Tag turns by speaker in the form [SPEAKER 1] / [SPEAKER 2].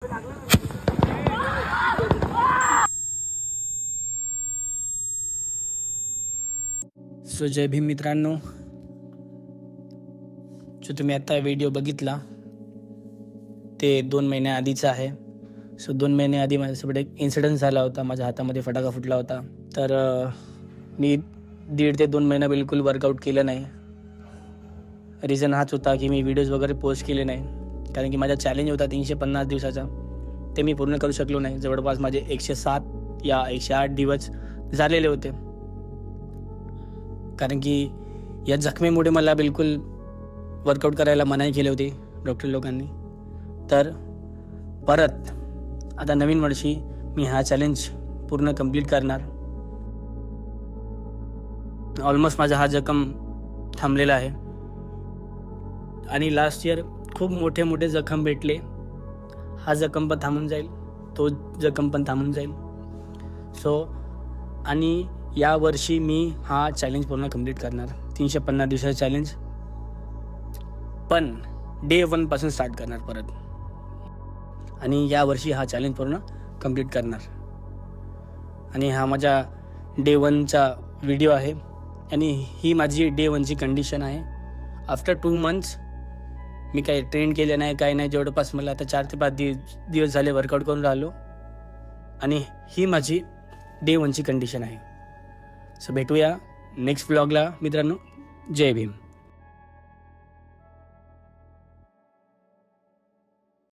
[SPEAKER 1] So जय भीम मित्रांनो, जो तुम्ही आता व्हिडिओ बघितला ते 2 महिन्याआधीचा आहे. सो 2 महिन्याआधी माझ्यासोबत एक इन्सिडेंट झाला होता. माझ्या हातामध्ये फटाका फुटला होता. तर मी 1.5 ते 2 महिना बिलकुल वर्कआउट केलं नाही. रिझन हाच होता की मी व्हिडिओज वगैरे पोस्ट केले नाही, कारण की माझा चॅलेंज होता 350 दिवसाचा. ते मी पूर्ण करू शकलो नाही. जवळपास माझे 107 या 108 दिवस झालेले होते, कारण की या जखमेमुळे मला बिलकुल वर्कआउट करायला मनाई केली होती डॉक्टर लोकांनी. तर परत आता नवीन वर्षी मी हा चॅलेंज पूर्ण कंप्लीट करणार. ऑलमोस्ट माझा हा जखम थांबलेला आहे आणि लास्ट इयर खूप मोठे जखम भेटले. हा जखम पण थांबून जाईल, तो जखम पण थांबून जाईल. सो आणि या वर्षी मी हा चॅलेंज पूर्ण कंप्लीट करणार, 350 दिवसाचा चॅलेंज, पण डे 1 पासून स्टार्ट करणार परत. आणि या वर्षी हा चॅलेंज पूर्ण कंप्लीट करणार. आणि हा माझा डे 1चा व्हिडिओ आहे आणि ही माझी डे 1ची कंडिशन आहे. आफ्टर 2 मंथ्स मी काही ट्रेन केलं नाही, काही नाही. जवळपास मला आता 4 ते 5 दिवस झाले वर्कआउट करून राहिलो आणि ही माझी डे 1ची कंडिशन आहे. सो भेटूया नेक्स्ट व्लॉगला मित्रांनो. जय भीम.